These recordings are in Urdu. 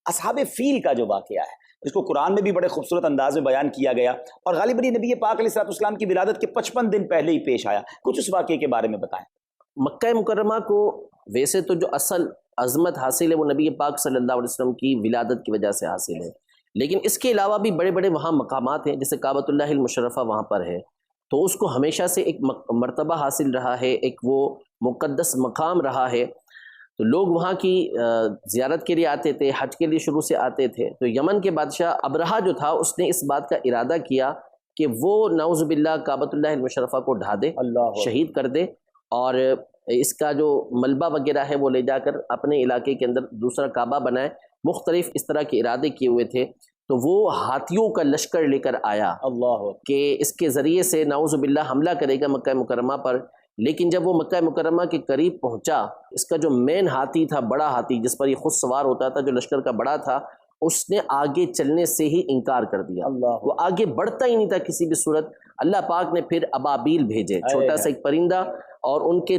اصحاب فیل کا جو واقعہ ہے اس کو قرآن میں بھی بڑے خوبصورت انداز میں بیان کیا گیا اور غالباً یہ نبی پاک علیہ السلام کی ولادت کے 55 دن پہلے ہی پیش آیا. کچھ اس واقعے کے بارے میں بتائیں. مکہ مکرمہ کو ویسے تو جو اصل عظمت حاصل ہے وہ نبی پاک صلی اللہ علیہ وسلم کی ولادت کی وجہ سے حاصل ہے، لیکن اس کے علاوہ بھی بڑے بڑے وہاں مقامات ہیں، جیسے کعبۃ اللہ المشرفہ وہاں پر ہے، تو اس کو ہمیشہ سے ایک مرتبہ حاصل رہا ہے، ایک وہ مقدس مقام رہا ہے. تو لوگ وہاں کی زیارت کے لیے آتے تھے، حج کے لیے شروع سے آتے تھے. تو یمن کے بادشاہ ابرہہ جو تھا اس نے اس بات کا ارادہ کیا کہ وہ نعوذ باللہ کعبۃ اللہ المشرفہ کو ڈھا دے، شہید کر دے، اور اس کا جو ملبہ وغیرہ ہے وہ لے جا کر اپنے علاقے کے اندر دوسرا کعبہ بنائے. مختلف اس طرح کے ارادے کیے ہوئے تھے. تو وہ ہاتھیوں کا لشکر لے کر آیا کہ اس کے ذریعے سے نعوذ باللہ حملہ کرے گا مکہ مکرمہ پر. لیکن جب وہ مکہ مکرمہ کے قریب پہنچا، اس کا جو مین ہاتھی تھا، بڑا ہاتھی جس پر یہ خود سوار ہوتا تھا، جو لشکر کا بڑا تھا، اس نے آگے چلنے سے ہی انکار کر دیا. وہ آگے بڑھتا ہی نہیں تھا کسی بھی صورت. اللہ پاک نے پھر ابابیل بھیجے، چھوٹا سا ایک پرندہ، اور ان کے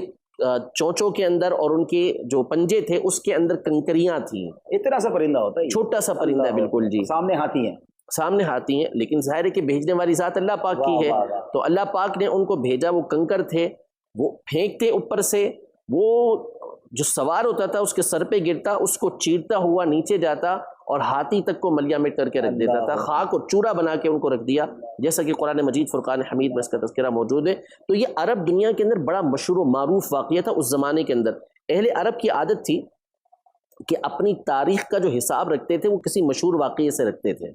چونچوں کے اندر اور ان کے جو پنجے تھے اس کے اندر کنکریاں تھیں. اتنا سا پرندہ ہوتا ہے، چھوٹا سا پرندہ، بالکل جی. سامنے ہاتھی ہیں، سامنے ہاتھی ہیں، لیکن ظاہر ہے کہ بھیجنے والی ذات اللہ پاک کی ہے. تو اللہ پاک نے ان کو بھیجا. وہ کنکر تھے، وہ پھینکتے اوپر سے، وہ جو سوار ہوتا تھا اس کے سر پہ گرتا، اس کو چیرتا ہوا نیچے جاتا اور ہاتھی تک کو ملیا مٹ کر کے رکھ دیتا تھا. خاک اور چورا بنا کے ان کو رکھ دیا، جیسا کہ قرآن مجید فرقان حمید میں اس کا تذکرہ موجود ہے. تو یہ عرب دنیا کے اندر بڑا مشہور و معروف واقعہ تھا اس زمانے کے اندر. اہل عرب کی عادت تھی کہ اپنی تاریخ کا جو حساب رکھتے تھے وہ کسی مشہور واقعے سے رکھتے تھے،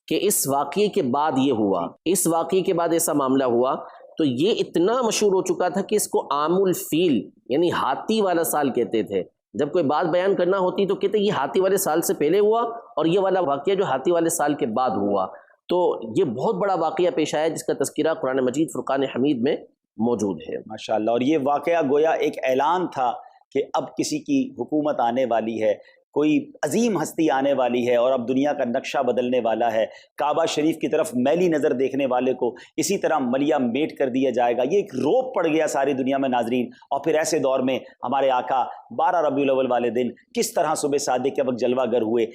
کہ اس واقعے کے بعد یہ ہوا، اس واقعے کے بعد ایسا معاملہ ہوا. تو یہ اتنا مشہور ہو چکا تھا کہ اس کو عام الفیل یعنی ہاتھی والا سال کہتے تھے. جب کوئی بات بیان کرنا ہوتی تو کہتے یہ ہاتھی والے سال سے پہلے ہوا اور یہ والا واقعہ جو ہاتھی والے سال کے بعد ہوا. تو یہ بہت بڑا واقعہ پیش آیا جس کا تذکرہ قرآن مجید فرقان حمید میں موجود ہے. ماشاءاللہ. اور یہ واقعہ گویا ایک اعلان تھا کہ اب کسی کی حکومت آنے والی ہے، کوئی عظیم ہستی آنے والی ہے اور اب دنیا کا نقشہ بدلنے والا ہے. کعبہ شریف کی طرف میلی نظر دیکھنے والے کو اسی طرح ملیا میٹ کر دیا جائے گا. یہ ایک روپ پڑ گیا ساری دنیا میں ناظرین. اور پھر ایسے دور میں ہمارے آقا 12 ربیع الاول والے دن کس طرح صبح صادق کے وقت جلوہ گر ہوئے.